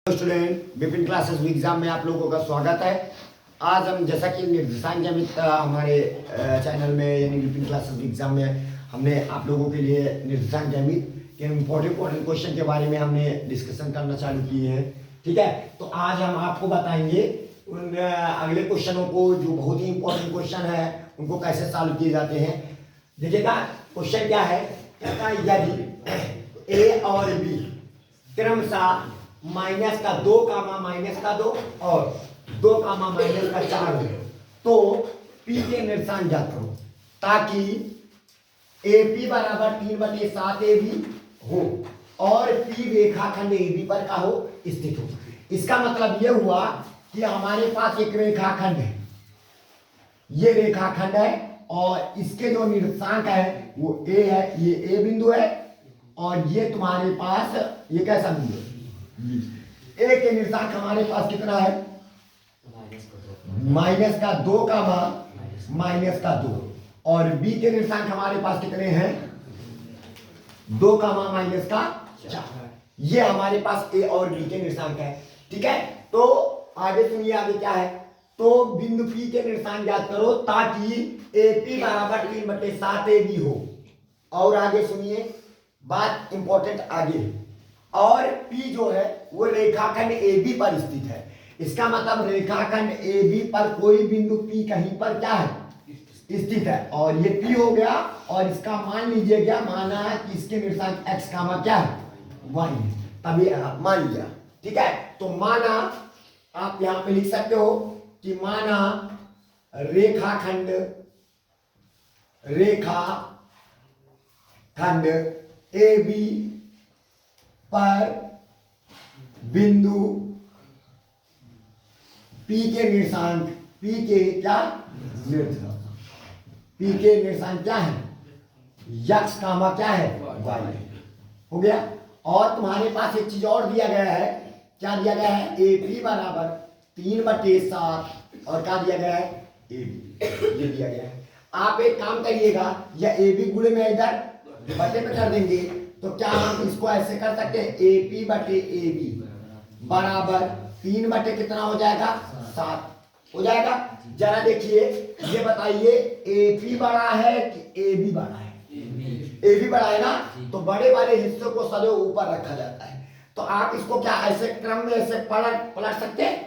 Student Vipin classes exam में आप लोगों का स्वागत है। आज हम जैसा कि निर्देशांक ज्यामिति हमारे चैनल में यानी विपिन क्लासेस एग्जाम में हमने आप लोगों के लिए निर्देशांक ज्यामिति के इम्पोर्टेंट क्वेश्चन के बारे में हमने डिस्कशन करना चालू किए हैं। ठीक है, तो आज हम आपको बताएंगे उन अगले क्वेश्चनों को जो बहुत ही इंपॉर्टेंट क्वेश्चन है उनको कैसे सॉल्व किए जाते हैं। देखिएगा क्वेश्चन क्या है, कहता है यदि ए और बी क्रमशः माइनस का 2 कामा माइनस का 2 और 2 कामा माइनस का 4 हो तो पी के निर्देशांक ज्ञात करो ताकि ए पी बराबर 3/7 ए बी हो और पी रेखाखंड ए बी पर का हो स्थित हो। इसका मतलब यह हुआ कि हमारे पास एक रेखाखंड है, ये रेखाखंड है और इसके जो निर्देशांक है वो ए है, ये ए बिंदु है और ये तुम्हारे पास ये कैसा बिंदु है, ए के निर्देशांक हमारे पास कितना है माइनस का 2 कामा माइनस का 2 और बी के निर्देशांक हमारे पास कितने हैं 2 कामा माइनस का 4। ये हमारे पास ए और बी के निर्देशांक है। ठीक है, तो आगे सुनिए, आगे क्या है, तो बिंदु पी के निर्देशांक ज्ञात करो ताकि ए पी बराबर 3/7 ए बी हो। और आगे सुनिए, बात इंपॉर्टेंट आगे, और P जो है वो रेखाखंड AB पर स्थित है। इसका मतलब रेखाखंड AB पर कोई बिंदु P कहीं पर क्या है स्थित है और ये P हो गया और इसका मान लीजिए क्या, माना है कि इसके निर्देशांक x कामा क्या है y है, तभी मान लिया। ठीक है, तो माना आप यहां पे लिख सकते हो कि माना रेखाखंड AB पर बिंदु P के निर्देशांक P के क्या P के निर्देशांक क्या है x कामा क्या है y हो गया। और तुम्हारे पास एक चीज और दिया गया है, क्या दिया गया है, AP बराबर 3/7 और क्या दिया गया है AB, ये दिया गया है। आप एक काम करिएगा, या AB गुणे में इधर बटे पे कर देंगे तो क्या हम इसको ऐसे कर सकते हैं, AP बटे AB बराबर 3 बटे कितना हो जाएगा 7 हो जाएगा। जरा देखिए, ये बताइए AP बड़ा है कि AB बड़ा है, AB बड़ा है ना, तो बड़े वाले हिस्सों को सदैव ऊपर रखा जाता है। तो आप इसको क्या ऐसे क्रम में ऐसे पलट सकते हैं,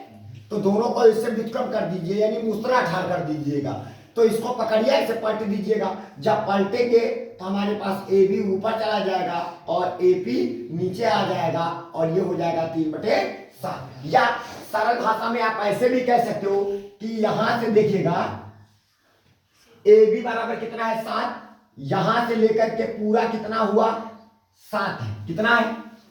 तो दोनों को इससे व्युत्क्रम कर दीजिए यानी मुस्तरा ठार कर दीजिएगा। तो इसको पकड़िए, ऐसे पलट दीजिएगा, जब पलटेंगे तो हमारे पास ए बी ऊपर चला जाएगा और ए पी नीचे आ जाएगा और ये हो जाएगा 3/7। या सरल भाषा में आप ऐसे भी कह सकते हो कि यहां से देखिएगा ए बी बराबर कितना है 7, यहां से लेकर के पूरा कितना हुआ 7 है, कितना है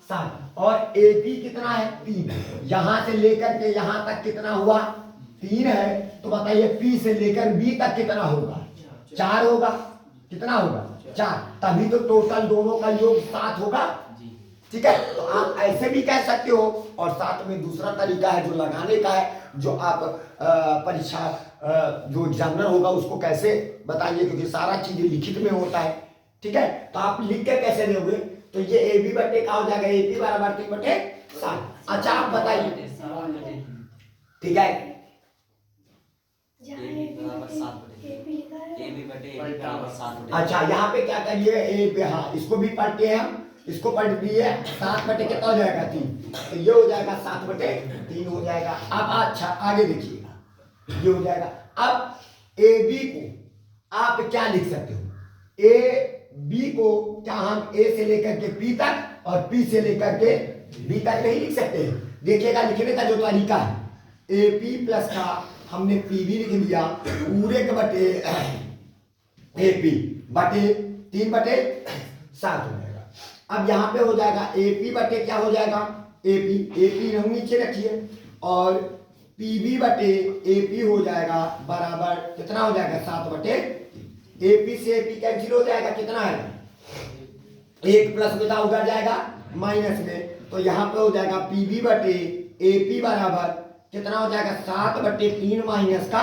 7, और ए पी कितना है 3, यहां से लेकर के यहां तक कितना हुआ 3 है। तो बताइए P से लेकर B तक कितना होगा 4 होगा, कितना होगा 4, तभी तो टोटल दोनों का योग 7 होगा। ठीक है, तो आप ऐसे भी कह सकते हो और साथ में दूसरा तरीका है जो लगाने का है, जो आप परीक्षा जो एग्जामिनर होगा उसको कैसे बताइए, क्योंकि सारा चीज लिखित में होता है। ठीक है, तो आप लिख के कैसे दोगे, तो ये ए बी बटे का हो जाएगा AP बराबर 3/7। अच्छा आप बताइए, ठीक है, अच्छा यहाँ पे क्या करिए ए पे, हाँ इसको भी पढ़ते हैं हम, इसको पढ़ दिए 7 बटे कितना हो जाएगा 3, तो ये हो जाएगा 7/3 हो जाएगा। अब अच्छा आगे देखिएगा, ये हो जाएगा। अब ए बी को आप क्या लिख सकते हो, ए बी को क्या हम ए से लेकर के पी तक और पी से लेकर के बी तक नहीं लिख सकते। देखिएगा लिखने का जो तरीका है, ए पी प्लस का हमने पी बी लिख लिया पूरे के बटे ए पी बटे 3/7 हो जाएगा। अब यहाँ पे हो जाएगा ए पी बटे क्या हो जाएगा ए पी हम नीचे रखिए और पी बी बटे ए पी हो जाएगा बराबर कितना हो जाएगा 7/3। ए पी से ए पी कैंसिल हो जाएगा, कितना है 1 प्लस बेटा उधर जाएगा माइनस में, तो यहाँ पे हो जाएगा पी बी बटे ए पी बराबर कितना हो जाएगा 7/3 माइनस का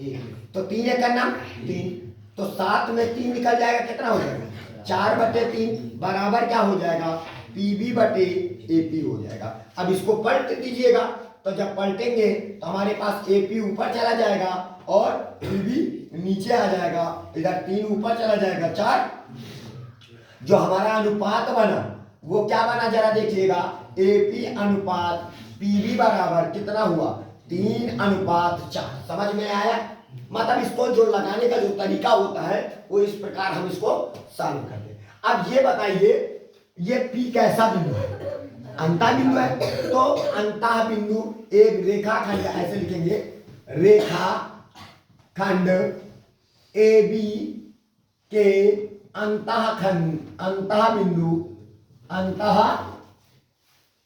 1, तो 3 एक करना 3, तो 7 में 3 निकल जाएगा, कितना हो जाएगा 4/3 बराबर क्या हो जाएगा पीबी बटे एपी हो जाएगा। अब इसको पलट दीजिएगा, तो जब पलटेंगे तो हमारे पास एपी ऊपर चला जाएगा और पीबी नीचे आ जाएगा, इधर 3 ऊपर चला जाएगा 4। जो हमारा अनुपात बना वो क्या बना जरा देखिएगा, एपी अनुपात पीबी बराबर कितना हुआ 3:4। समझ में आया? मतलब इसको जो लगाने का जो तरीका होता है वो इस प्रकार हम इसको सॉल्व करते हैं। अब ये बताइए, ये पी कैसा बिंदु है? अंतः बिंदु है। तो अंतः बिंदु एक रेखाखंड, ऐसे लिखेंगे, रेखाखंड ए बी के अंतः बिंदु, अंतः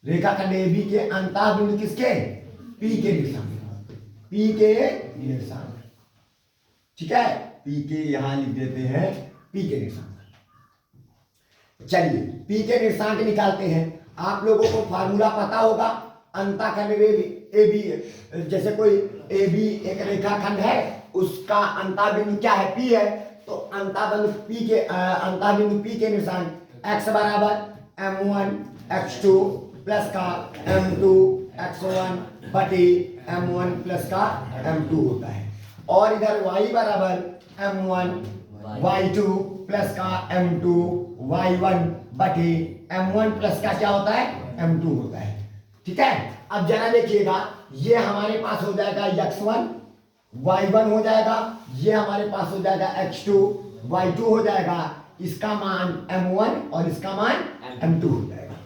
रेखाखंड ए बी के अंतः बिंदु किसके? पी के निर्देशांक, पी के निर्देशांक। ठीक है, पी के यहां लिख देते हैं, पी के निर्देशांक। चलिए पी के निर्देशांक निकालते हैं। आप लोगों को फार्मूला पता होगा, अंतःखंड ए बी, जैसे कोई ए बी एक रेखाखंड है, उसका अंतः बिंदु क्या है? पी है। तो अंतः बिंदु पी के निर्देशांक x बराबर m1 x2 प्लस का m2 x1 बटे m1 प्लस का m2 होता है। और इधर y बराबर m1 y2 प्लस का m2 y1 बटे m1 प्लस का क्या होता है? m2 होता है। ठीक है, अब जरा देखिएगा, ये हमारे पास हो जाएगा x1 y1 हो जाएगा, ये हमारे पास हो जाएगा x2 y2 हो जाएगा, इसका मान m1 और इसका मान m2 हो जाएगा।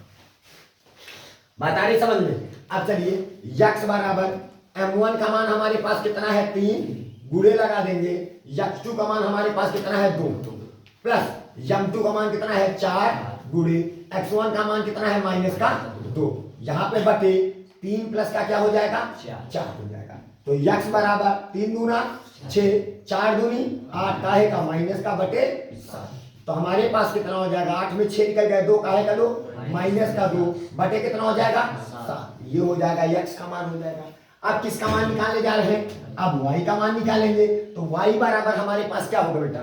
बता रही समझ में? अब चलिए x बराबर m1 का मान हमारे पास कितना है? 3, गुणे लगा देंगे। x2 का मान हमारे पास कितना है? 2, प्लस m2 का मान कितना है? 4, गुणे x1 का मान कितना है? माइनस का 2, यहाँ पे बटे 3 प्लस का क्या हो जाएगा? 4 हो जाएगा। तो x बराबर 3 दूना 6, 4 दूनी 8, काहे का? माइनस का बटे 7। तो हमारे पास कितना हो जाएगा? 8 में 6 निकल गए, 2 काहे का 2? माइनस का 2 बटे कितना हो जाएगा? 7। ये हो जाएगा x का मान हो जाएगा। अब किसका मान निकालने जा रहे हैं? अब y का मान निकालेंगे। तो y बराबर हमारे पास क्या होगा बेटा?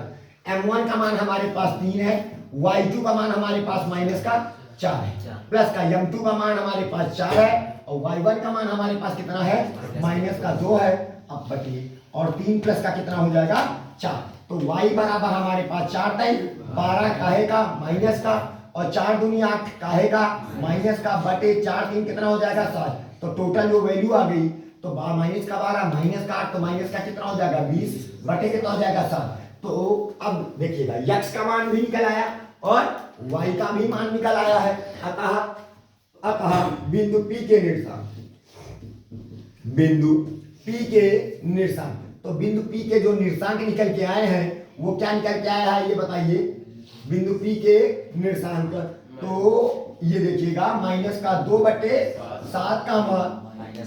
m1 का मान हमारे पास 3 है, y2 का मान हमारे पास माइनस का 4 है, प्लस का m2 का मान हमारे पास 4 है, और y1 का मान हमारे पास कितना है? माइनस का 2 है। अब बटे और 3 प्लस का कितना हो जाएगा? 4। तो y बराबर हमारे पास 4 टाइम 12 काहे का? माइनस का, और 4 दूनी 8 काहे का? माइनस का, बटे 4 3 कितना हो जाएगा? 7। तो टोटल जो वैल्यू आ गई, तो माइनस का 12 माइनस का 8, तो माइनस का कितना हो जाएगा? 20 बटे कितना हो जाएगा? 7। तो अब देखिएगा x का मान भी निकल आया और y का भी मान निकल आया है। अतः बिंदु P के निर्देशांक, बिंदु P के निर्देशांक, तो बिंदु P के जो निर्देशांक निकल के आए हैं वो क्या निकल के आया है? ये बताइए। बिंदु P के निर्देशांक, तो ये देखिएगा, माइनस का 2 बटे 7 का मान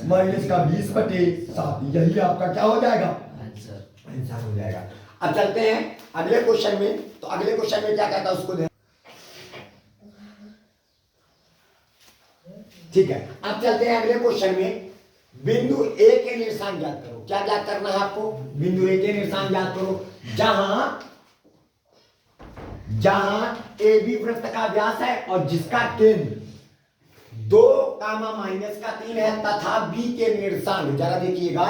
माइनस का 20 बटे 7, यही आपका क्या हो जाएगा? आंसर हो जाएगा। अब चलते हैं अगले क्वेश्चन में। तो अगले क्वेश्चन में क्या कहता है उसको ठीक है, अब चलते हैं अगले क्वेश्चन में। बिंदु ए के निर्देशांक ज्ञात करो। क्या ज्ञात करना है आपको? बिंदु ए के निर्देशांक ज्ञात करो, जहां ए बी वृत्त का व्यास है और जिसका केंद्र 2, माइनस का 3 है, तथा बी के निर्देशांक, जरा देखिएगा,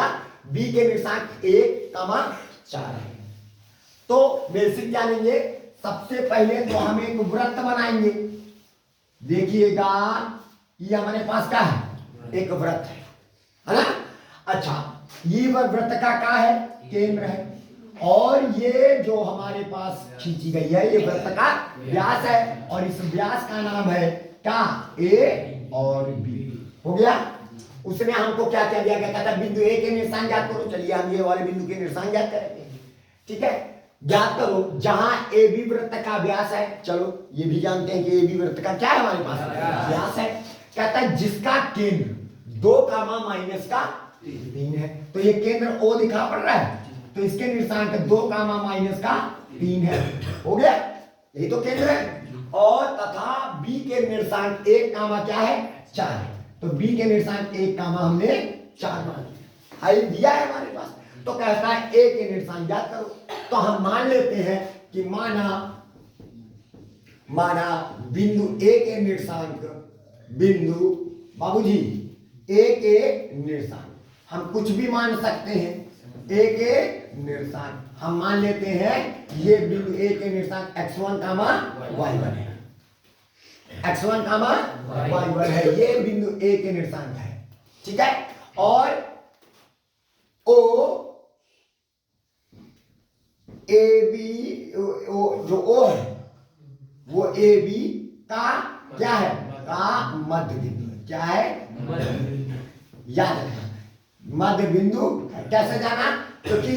बी के निर्देशांक 1, 4 है। तो बेसिक जानेंगे। सबसे पहले तो हम एक वृत्त बनाएंगे। देखिएगा, ये हमारे पास क्या है? एक वृत्त है ना? अच्छा, ये वृत्त का क्या है? केंद्र है, और ये जो हमारे पास खींची गई है ये वृत्त का व्यास है, और इस व्यास का नाम है क्या? ए और बी। हो गया। उसने हमको क्या क्या दिया गया? कहता बिंदु ए के निर्देशांक ज्ञात करो। चलिए हम ये वाले बिंदु के निर्देशांक ज्ञात करेंगे। ठीक है, ज्ञात करो जहां ए बी वृत्त का व्यास है। चलो ये भी जानते हैं कि ए बी वृत्त का क्या है हमारे पास? व्यास है। कहता है जिसका केंद्र 2, माइनस का 3 है। तो ये केंद्र O दिखा पड़ रहा है, तो इसके निर्देशांक 2, माइनस का 3 है। हो गया, यही तो केंद्र है। और तथा बी के निर्देशांक 1, क्या है? 4 है। तो बी के निर्देशांक 1, हमने 4 मान दिया है हमारे पास। तो कहता है ए के निर्देशांक ज्ञात करो। तो हम मान लेते हैं कि माना बिंदु ए के निर्देशांक, बिंदु बाबूजी ए के निर्देशांक हम कुछ भी मान सकते हैं। ए के निर्देशांक हम मान लेते हैं ये बिंदु ए के निर्देशांक x1 कामा y1 है, x1 कामा y1 है, ये बिंदु ए के निर्देशांक है। ठीक है, और ओ ए बी जो ओ है वो ए बी का क्या है, का मध्य बिंदु है। क्या है, याद रखना मध्य बिंदु है। कैसे जाना, क्योंकि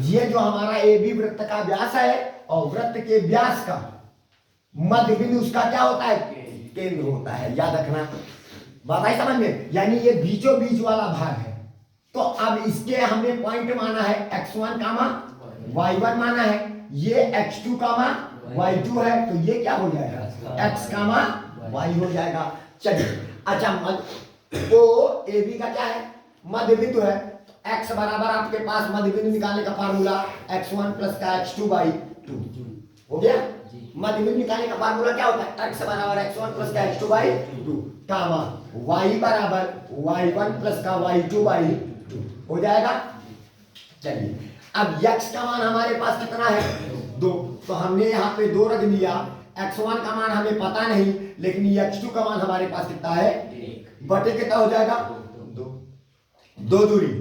ये जो हमारा ए बी वृत्त का व्यास है और वृत्त के व्यास का मध्य बिंदु उसका क्या होता है, केंद्र होता है। याद रखना, बात आई समझ में, यानी ये बीचों बीच वाला भाग है। तो अब इसके हमने पॉइंट माना है x1 कामा y1 माना है, ये x2 कामा y2 है, तो ये क्या हो जाएगा x कामा y हो जाएगा। चलिए अच्छा, तो ए बी का क्या है, मध्य बिंदु है। x बराबर आपके पास मध्य बिंदु निकालने का फार्मूला x1 प्लस का x2 बाई 2 हो गया। मध्य बिंदु निकालने का फार्मूला क्या होता है, x बराबर x1 प्लस का x2 बाई 2 कामा y बराबर y1 प्लस का y2 बाई 2 हो जाएगा। चलिए अब x का मान हमारे पास कितना है, 2, तो हमने यहाँ पे 2 रख दिया। x1 का मान हमें पता नहीं, लेकिन x2 का मान हमारे पास कितना है, बटे कितना हो जाएगा, 2 दूनी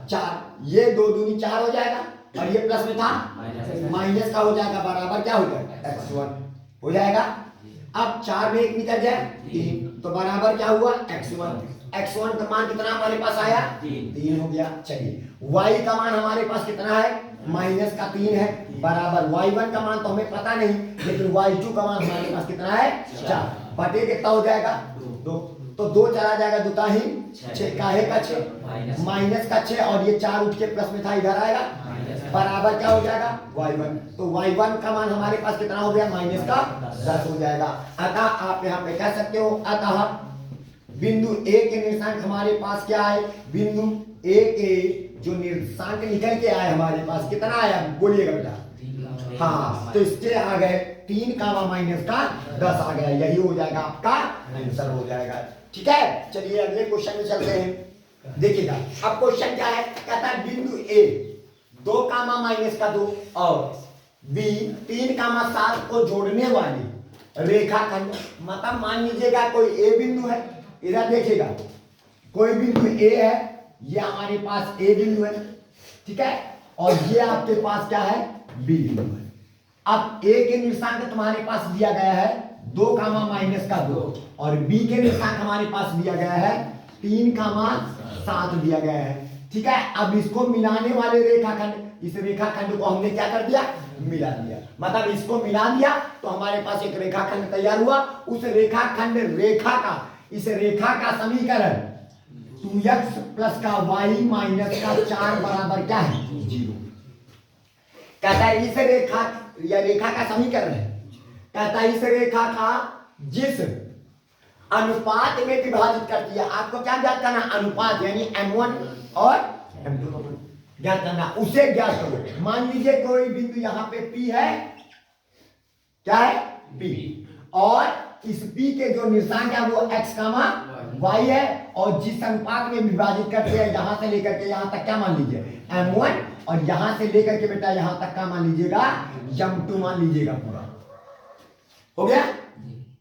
4, ये 2 दूनी 4 हो जाएगा, और ये प्लस में था माइनस का हो जाएगा, बराबर क्या हो जाएगा x1 हो जाएगा। अब 4 में 1 निकल जाए 3, तो बराबर क्या हुआ x1 का मान कितना हमारे पास आया, 3 हो गया। चलिए y का मान हमारे पास कितना है, माइनस का 3 है, बराबर y1 का मान तो हमें पता नहीं, लेकिन y2 का मान हमारे पास कितना है 4, बटे कितना हो जाएगा 2, तो 2 चला जाएगा, दुता ही 6 काहे का 6 माइनस का 6, और ये 4 उठ के प्लस में था इधर आएगा, बराबर क्या हो जाएगा y1, तो y1 का मान हमारे पास कितना हो गया, माइनस का 10 हो जाएगा। अतः आप यहाँ पे कह सकते हो, अतः बिंदु ए के निर्देशांक हमारे पास क्या है, बिंदु ए के जो निर्देशांक निकल के आए हमारे पास कितना आया, बोलिएगा बेटा। हाँ, तो इसके आ गए 3 कामा माइनस का 10 आ गया, यही हो जाएगा आपका आंसर हो जाएगा। ठीक है, चलिए अगले क्वेश्चन में चलते हैं। देखिएगा अब क्वेश्चन क्या है, कहता है बिंदु ए 2 कामा माइनस का 2 और बी 3 कामा 7 को जोड़ने वाली रेखाखंड, मतलब मान लीजिएगा कोई ए बिंदु है, इधर देखिएगा कोई बिंदु ए है, ये हमारे पास ए बिंदु है, ठीक है, और ये आपके पास क्या है, बी बिंदु है। अब ए के निर्देशांक तुम्हारे पास दिया गया है 2 कामा माइनस का 2, और बी के निर्देशांक हमारे पास दिया गया है 3 कामा 7 दिया गया है। ठीक है, अब इसको मिलाने वाले रेखाखंड, इस रेखाखंड को हमने क्या कर दिया, मिला दिया, मतलब इसको मिला दिया तो हमारे पास एक रेखाखंड तैयार हुआ। उस रेखाखंड रेखा का, इस रेखा का समीकरण 2x प्लस का y माइनस का 4 बराबर क्या है, 0। कहता है इस रेखा, या रेखा का समीकरण है, कहता है इस रेखा का जिस अनुपात में विभाजित करती है, आपको क्या ज्ञात करना, अनुपात यानी m1 और m2 ज्ञात करना, उसे ज्ञात करो। मान लीजिए कोई बिंदु यहाँ पे P है, क्या है P, और इस P के जो निर्देशांक है वो x कामा y है, और जिस अनुपात में विभाजित करते हैं यहां से लेकर के यहां तक क्या मान लीजिए m1, और यहां से लेकर के बेटा यहां तक का मान लीजिएगा m2 मान लीजिएगा। पूरा हो गया,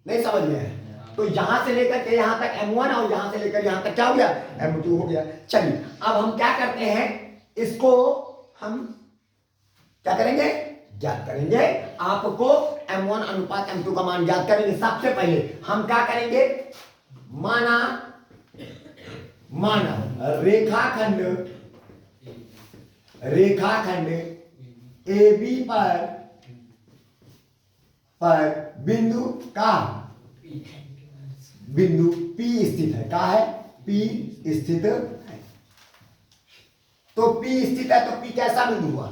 नहीं समझ में, तो यहां से लेकर के यहां तक m1 और यहां से लेकर यहां तक क्या हो गया, m2 हो गया। चलिए अब हम क्या करते हैं, इसको हम क्या करेंगे, ज्ञात करेंगे। आपको m1 अनुपात m2 का मान ज्ञात करेंगे। सबसे पहले हम क्या करेंगे, माना रेखाखंड ए बी पर बिंदु P स्थित है। क्या है, P स्थित है। तो P स्थित है, तो P कैसा बिंदु हुआ,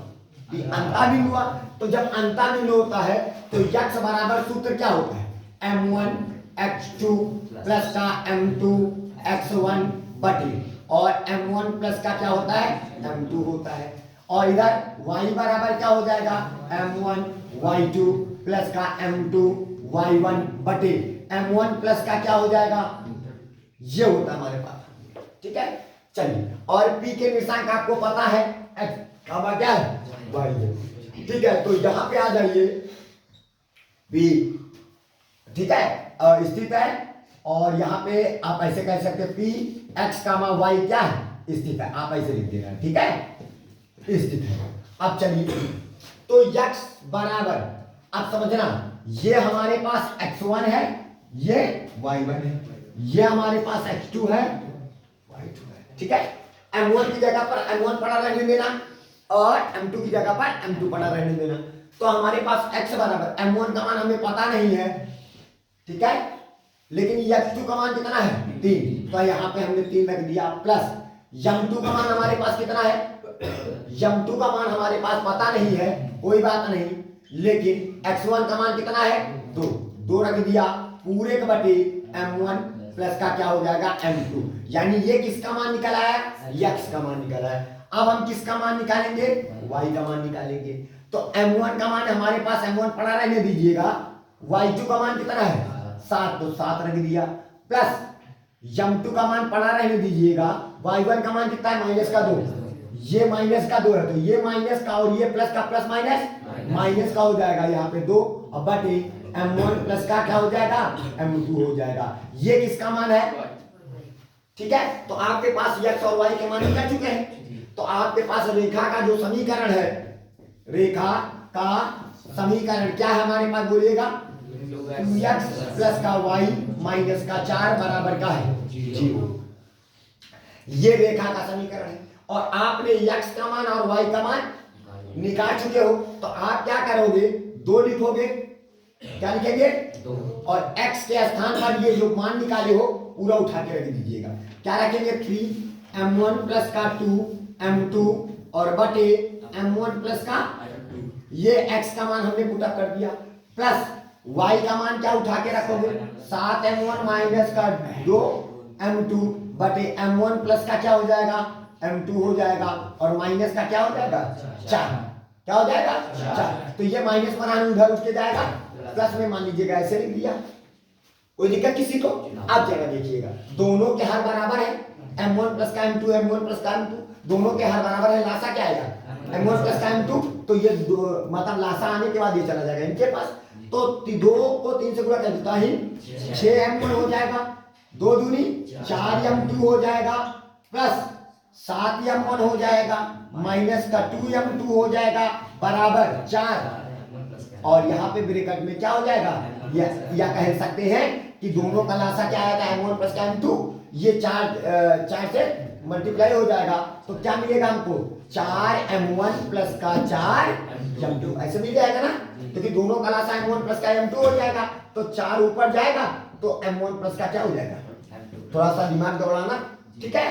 P अंता बिंदु हुआ। तो जब अंता बिंदु होता है तो x बराबर सूत्र क्या होता है, m1 x2 प्लस का m2 x1 बटे, और m1 प्लस का क्या होता है, m2 होता है, और इधर y बराबर क्या हो जाएगा, m1 y2 प्लस का m2 y1 बटे m1 प्लस का क्या हो जाएगा, ये होता है हमारे पास। ठीक है, चलिए, और p के निर्देशांक आपको पता है, x का क्या है, y है। ठीक है, तो यहां पे आ जाइए, p ठीक है स्थित है, और यहाँ पे आप ऐसे कह सकते हैं p x कामा y क्या है, स्थित है, आप ऐसे लिख देना। ठीक है, स्थित है। अब चलिए, तो x बराबर, अब समझना, ये हमारे पास x1 है, ये y1 है, ये हमारे पास x2 है, y2 है। ठीक है, m1 की जगह पर m1 पड़ा रहने देना, और m2 की जगह पर m2 पड़ा रहने देना। तो हमारे पास x बराबर, m1 का मान हमें पता नहीं है, ठीक है, लेकिन x2 का मान कितना है, 3, तो यहाँ पे हमने 3 रख दिया, प्लस m2 का मान हमारे पास कितना है, m2 का मान हमारे पास पता नहीं है, कोई बात नहीं, लेकिन x1 का मान कितना है, 2 रख दिया, पूरे के बटे m1 प्लस का क्या हो जाएगा, m2, यानी ये किसका मान निकल आया, x का मान निकल आया। अब हम किसका मान निकालेंगे, y का मान निकालेंगे। तो m1 का मान हमारे पास m1 पड़ा रहने दीजिएगा, y2 का मान कितना है, 7, तो 7 रख दिया, प्लस m2 का मान पड़ा रहने दीजिएगा, y1 का मान कितना है, माइनस का 2, ये माइनस का 2 है, तो ये माइनस का और ये प्लस का प्लस माइनस का हो जाएगा, यहाँ पे 2, अब बटे m1 प्लस का क्या हो जाएगा, m2 हो जाएगा। ये किसका मान है, ठीक है, तो आपके पास x और y के मान निकल चुके हैं। तो आपके पास रेखा का जो समीकरण है, रेखा का समीकरण क्या है हमारे पास, बोलिएगा, 2x प्लस का y माइनस का 4 बराबर का है 0। ये रेखा का समीकरण है, और आपने x का मान और y का मान निकाल चुके हो, तो आप क्या करोगे, 2 लिखोगे, क्या लिखेंगे, 2, और x के स्थान पर ये जो मान निकाले हो पूरा उठा के रख दीजिएगा। क्या रखेंगे, 3m1 प्लस का 2m2 और बटे m1 प्लस का, ये x का मान हमने पुटअप कर दिया, प्लस y का मान क्या उठा के रखोगे, 7m1 माइनस का 2m2 बटे m1 प्लस का क्या हो जाएगा, m2 हो जाएगा, और माइनस का क्या हो जाएगा, 4, क्या हो जाएगा, 4। तो ये माइनस बनाने उधर उठ के जाएगा, प्लस में मान लीजिएगा ऐसे लिख दिया, कोई दिक्कत किसी को। अब जरा देखिएगा, दोनों के हर बराबर है, m1 प्लस का m2, m1 प्लस का m2, दोनों के हर बराबर है, लासा क्या आएगा, m1 प्लस का m2, तो ये मतलब लासा आने के बाद ये चला जाएगा इनके पास, तो 2 को 3 से गुणा कर देता ही 6m1 हो जाएगा, 2 दूनी 4m2 हो जाएगा, प्लस 7m1 हो जाएगा, माइनस का 2m2 हो जाएगा, बराबर 4, और यहाँ पे ब्रैकेट में क्या हो जाएगा, या कह सकते हैं कि दोनों का लासा क्या आएगा, m1 प्लस का m2, ये 4 से मल्टीप्लाई हो जाएगा, तो क्या मिलेगा हमको, 4m1 प्लस का 4m2, ऐसे मिल जाएगा ना, क्योंकि दोनों का लासा m1 प्लस का m2 हो जाएगा, तो 4 ऊपर जाएगा, तो m1 प्लस का क्या हो जाएगा, थोड़ा सा दिमाग दौड़ाना, ठीक है,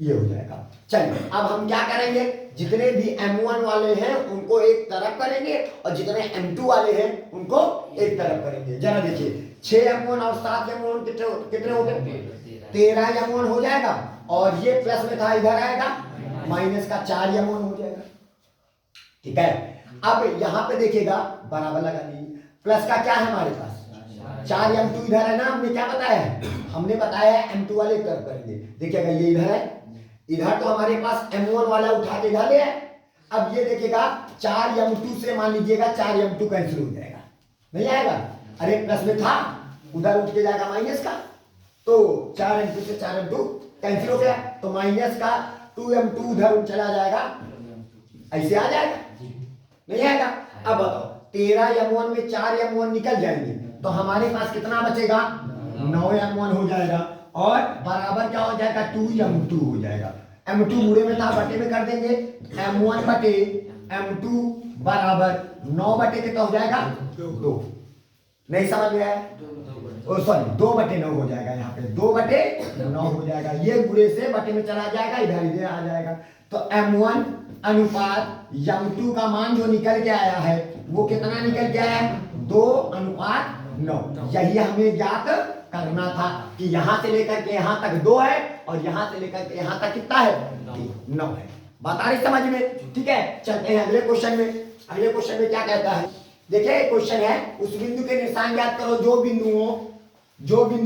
ये हो जाएगा। चलिए, अब हम क्या करेंगे, जितने भी m1 वाले हैं उनको एक तरफ करेंगे, और जितने m2 वाले हैं उनको एक तरफ करेंगे। जरा देखिए, 6m1 और 7m1 कितने हो गए, 13m1 हो जाएगा, और ये प्लस में था इधर आएगा, माइनस का 4m1 हो जाएगा। ठीक है, अब यहाँ पे देखिएगा, बराबर लगा दीजिए, प्लस का क्या है हमारे पास, 4m2 इधर है ना, हमने क्या बताया है, हमने बताया है m2 वाले एक तरफ करेंगे। देखिएगा, ये इधर है, इधर तो हमारे पास m1 वाला उठा के इधर ले है, अब ये देखिएगा 4m2 से मान लीजिएगा 4m2 कैंसिल हो जाएगा, नहीं आएगा, अरे प्लस में था उधर उठ के जाएगा माइनस का, तो 4m2 से 4m2 कैंसिल हो गया, तो माइनस का 2m2 उधर चला जाएगा, ऐसे आ जाएगा, नहीं आएगा। अब बताओ, 13m1 में 4m1 निकल जाएंगे, तो हमारे पास कितना बचेगा, 9m1 हो जाएगा, और बराबर क्या हो जाएगा, 2m2 हो जाएगा। m2 बुरे में था, बटे में कर देंगे, m1 बटे m2 बराबर 9 बटे कितना हो जाएगा, 2, नहीं समझ में आया, सॉरी 2 बटे 9 हो जाएगा, यहाँ पे 2 बटे 9 हो जाएगा, ये बुरे से बटे में चला जाएगा, इधर इधर आ जाएगा, तो m1 अनुपात m2 का मान जो निकल के आया है वो कितना निकल के आया है, 2:9। यही हमें ज्ञात करना था कि यहाँ से लेकर के यहाँ तक 2 है, और यहाँ से लेकर के यहाँ तक कितना है, 9 है। बात आ रही समझ में, ठीक है। चलते हैं अगले क्वेश्चन में। अगले क्वेश्चन में क्या कहता है, देखिए क्वेश्चन है, उस बिंदु के निशान ज्ञात करो जो बिंदु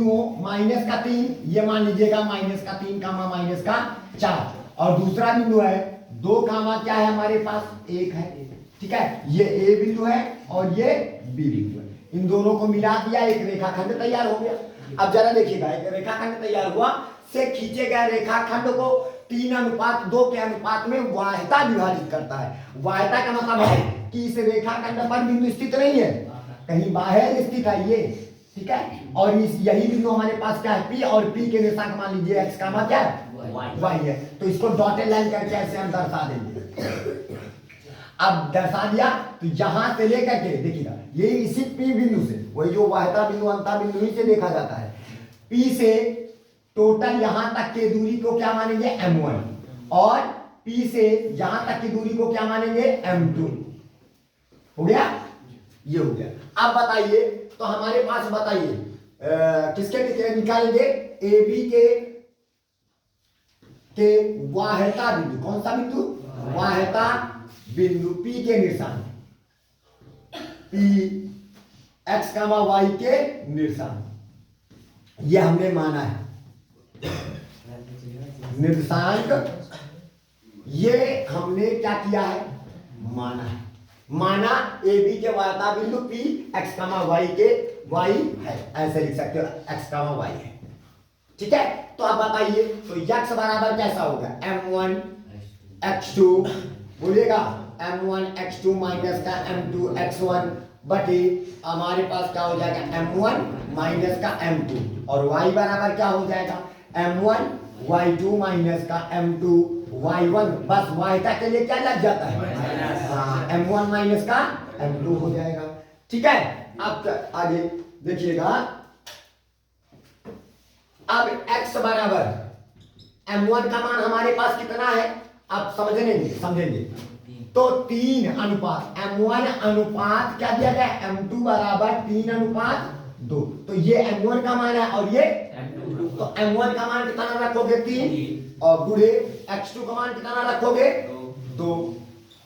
हो माइनस का 3, ये मान लीजिएगा माइनस का 3 कामा माइनस का 4, और दूसरा बिंदु है 2 कामा क्या है हमारे पास 1 है, ठीक है। ये ए बिंदु है और ये बी बिंदु है, इन दोनों को मिला दिया, एक रेखाखंड तैयार हो गया। अब जरा देखिएगा, एक रेखाखंड तैयार हुआ, से खींचे गए रेखाखंड को 3:2 के अनुपात में वाह्यता विभाजित करता है। वाह्यता का मतलब है कि इस रेखाखंड पर बिंदु स्थित नहीं है, कहीं बाहर स्थित है ये, ठीक है। और इस यही बिंदु हमारे पास क्या है, पी, और पी के निर्देशांक मान लीजिए एक्स का मान क्या है, वाई है। तो इसको डॉटेड लाइन करके ऐसे हम दर्शा देंगे। अब दर्शा दिया तो यहां से लेकर के देखिएगा, ये इसी पी बिंदु से, वही जो वाह्यता बिंदु अंतर बिंदु ही से देखा जाता है, पी से टोटल यहां तक की दूरी को क्या मानेंगे m1, और P से यहां तक की दूरी को क्या मानेंगे m2। हो गया, ये हो गया। अब बताइए, तो हमारे पास बताइए किसके निकालेंगे, AB के वाह्यता बिंदु, कौन सा बिंदु, वाह्यता बिंदु P के निशान, P x, y के निशान, ये हमने माना है निर्देशांक, ये हमने क्या किया है, माना है। माना ए बी के वाह्यता बिंदु P x, y के y है, ऐसे लिख सकते हो x, y है, ठीक है। तो अब बताइए, तो x बराबर कैसा होगा, m1 x2, बोलिएगा m1 x2 माइनस का m2 x1 बटे हमारे पास क्या हो जाएगा m1 माइनस का m2, और y बराबर क्या हो जाएगा m1 y2 माइनस का m2 y1, बस वाह्यता के लिए क्या लग जाता है, हाँ m1 माइनस का m2 हो जाएगा, ठीक है। अब आगे देखिएगा, अब x बराबर m1 का मान हमारे पास कितना है, आप समझेंगे तो 3 अनुपात m1 अनुपात क्या दिया गया, m2 बराबर 3:2, तो ये m1 का मान है और ये तो m1 का मान कितना रखोगे 3, और गुणे x2 का मान कितना रखोगे 2,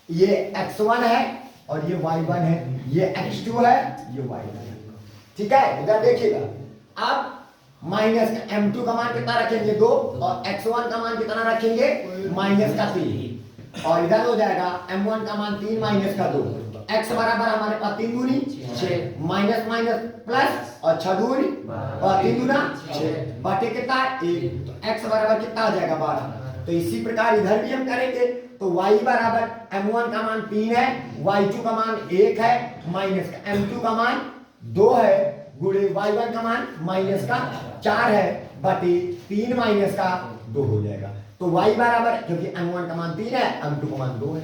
ये x1 है और ये y1 है, ये x2 है, ये y1 है, ठीक है। इधर देखिएगा, अब माइनस का m2 का मान कितना रखेंगे 2, और x1 का मान कितना रखेंगे माइनस का 3, और इधर हो जाएगा m1 का मान 3 माइनस का 2, तो x बराबर हमारे पास 3 दूनी 6, माइनस माइनस प्लस, और 6 दूनी और 3 दूना 6, बटे कितना 1, तो x बराबर कितना आ जाएगा 12। तो इसी प्रकार इधर भी हम करेंगे, तो y बराबर m1 का मान 3 है, y2 का मान 1 है, माइनस का m2 का मान 2 है, गुणे y1 का मान माइनस का 4 है, बटे 3 माइनस का 2 हो जाएगा। तो y बराबर, क्योंकि m1 का मान 3 है, m2 का मान 2 है,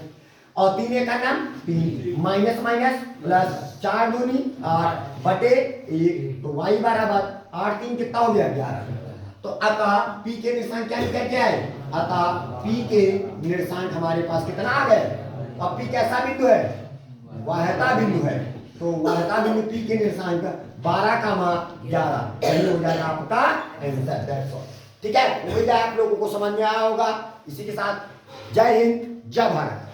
और 3 का नाम 3, माइनस माइनस प्लस 4 दूनी 8 बटे 1, तो y बराबर 8 3 कितना हो गया 11। तो अतः P के निर्देशांक क्या निकल के आए, अतः P के निर्देशांक हमारे पास कितना आ गए, अब P कैसा बिंदु है, वाह्यता बिंदु है, तो वाह्यता बिंदु P के निर्देशांक 12,11, यही हो जाएगा आपका आंसर, दैट्स ऑल, ठीक है। उम्मीद है आप लोगों को समझ में आया होगा। इसी के साथ जय हिंद, जय भारत।